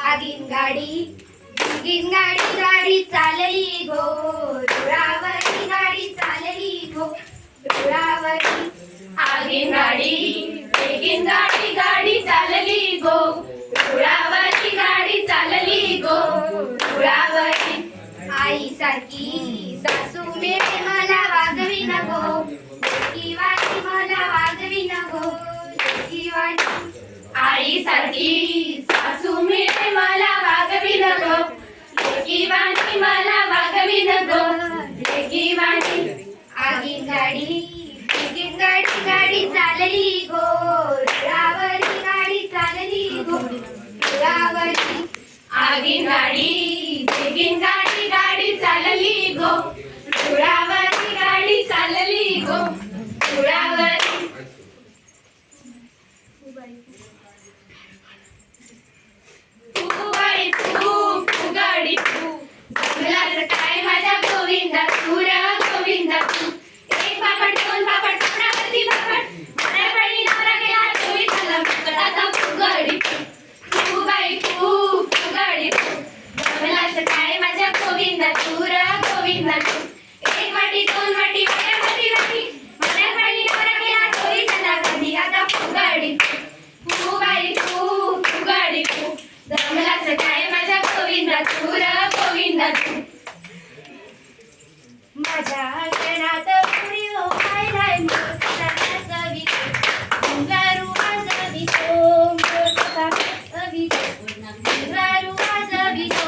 आगीन गाडी गाडी चालली गो रुळावरी गाडी चालली गो रुळावरी आगीन गाडी गाडी चालली गो रुळावरी गाडी चालली गो रुळावरी आई सारखी सासू मिळे मला वागवी नको किवाणी मला वागवी नको किवाणी आई सारखी सासू मिळे मला वागवी नको लेकीवाणी मला वागवी नको लेकीवाणी आगीन गाडी गाडी चालली गो रुळावरी गाडी चालली गो रुळावरी आगीन गाडी गाडी चालली गो रुळावरी गाडी चालली गो रुळावरी तू गाडी तू गाडी तू जंगलाचं काय माझ्या गोविंदा तू र गोविंदा तू एक पापड दोन पापड कोणावरती पापड मला पडली नवरा गेला चोरी झाला मुकटाचा तू गाडी तू बाई तू गाडी तू जंगलाचं काय माझ्या गोविंदा तू र गोविंदा तू एक वाटी दोन वाटी वाटी वाटी मला पडली नवरा गेला चोरी झाला कधी आता तू गाडी तू बाई तू गाडी तू जंगलाचं काय माझ्या गोविंदा तू र गोविंदा तू माझ्या अंगणात पुरी पाहिलाय मोरचा सवितो घुंगारू वाजवितो मोरचा सवितो घुंगारू वाजवितो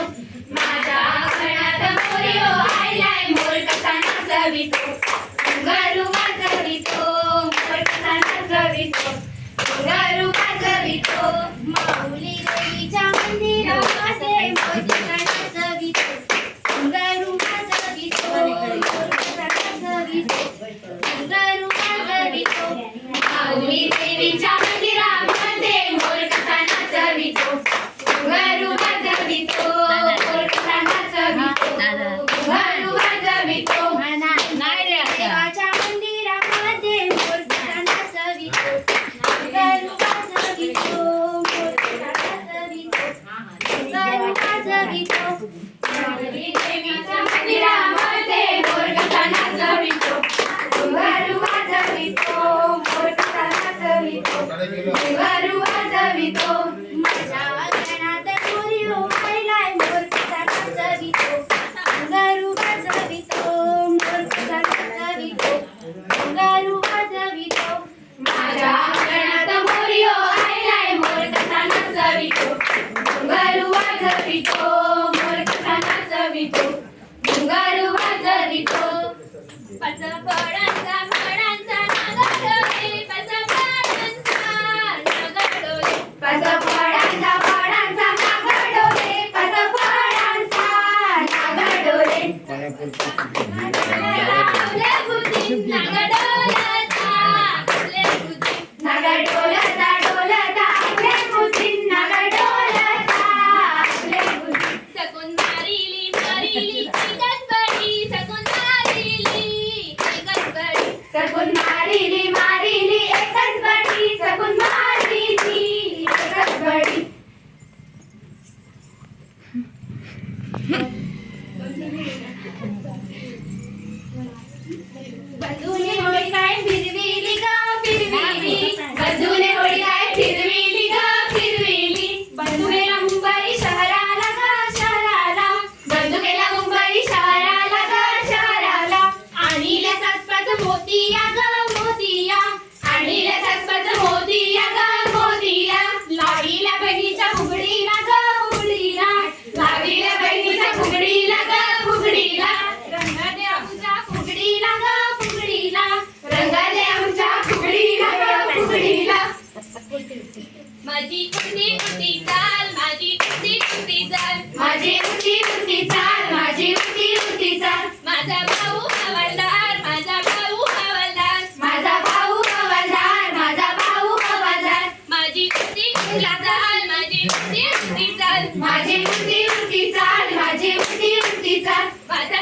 माझ्या अंगणात मोरी आयलाय मोर कसा नाचवितो घुंगारू वाजवितो मोर कसा नाचवितो घुंगारू वाजवितो माऊली देवीच्या मंदिरामध्ये मोरचा सवितो घुंगारू वाजवितो मोरचा सवितो घुंगारू वाजवितो माऊली देवीच्या मंदिरामध्ये मोर कसा नाचवितो घुंगारू वाजवितो मोर कसा नाचवितो घुंगारू वाजवितो देवाच्या मंदिरामध्ये मोरचा सवितो घुंगारू वाजवितो मोरचा सवितो घुंगारू वाजवितो माऊली देवीच्या मंदिरामध्ये मोर कसा नाचवितो घुंगारू वाजवितो मोर कसा नाचवितो घुंगारू वाजवितो माझ्या अंगणात मोरी पाहिलाय मोरचा सवितो घुंगारू वाजवितो मोरचा सवितो घुंगारू वाजवितो माझ्या अंगणात मोरी आयलाय मोर कसा नाचवितो घुंगारू वाजवितो मोर कसा नाचवितो घुंगारू वाजवितो पाच फळांचा नागाडोले पाच फळांचा नागाडोले पाच फळांचा नागाडोले आपल्या बुद्धीत नागाडोलता आपल्या बुद्धीत नागाडोलता डोलता आपल्या बुद्धीत नागाडोलता आपल्या बुद्धीत सकून मारिली एकच बडी सकून मारिली एकच बडी सकून मारिली एकच बडी बंधूने होळी काय फिरविली ग फिरविली बंधूने होळी काय फिरविली ग फिरविली बंधू गेला मुंबई शहराला ग शहराला बंधू गेला मुंबई शहराला ग शहराला आणिल्या सासपाच मोतिया ग मोतिया आणिल्या सासपाच मोतिया ग मोतिया लाडील्या बहिणीच्या फुगडीला ग फुगडीला लाडील्या बहिणीच्या फुगडीला ग फुगडीला रंगाने आमच्या फुगडीला ग फुगडीला रंगाने आमच्या फुगडीला ग फुगडीला माझी कुंती कुंती चाल माझी कुंती कुंती चाल माझी कुंती कुंती चाल माझी कुंती कुंती चाल माझा भाऊ हवालदार माझा भाऊ हवालदार माझा भाऊ हवालदार माझा भाऊ हवालदार माझी कुंती कुंती चाल माझी कुंती कुंती चाल माझी कुंती कुंती चाल माझी कुंती कुंती चाल माझा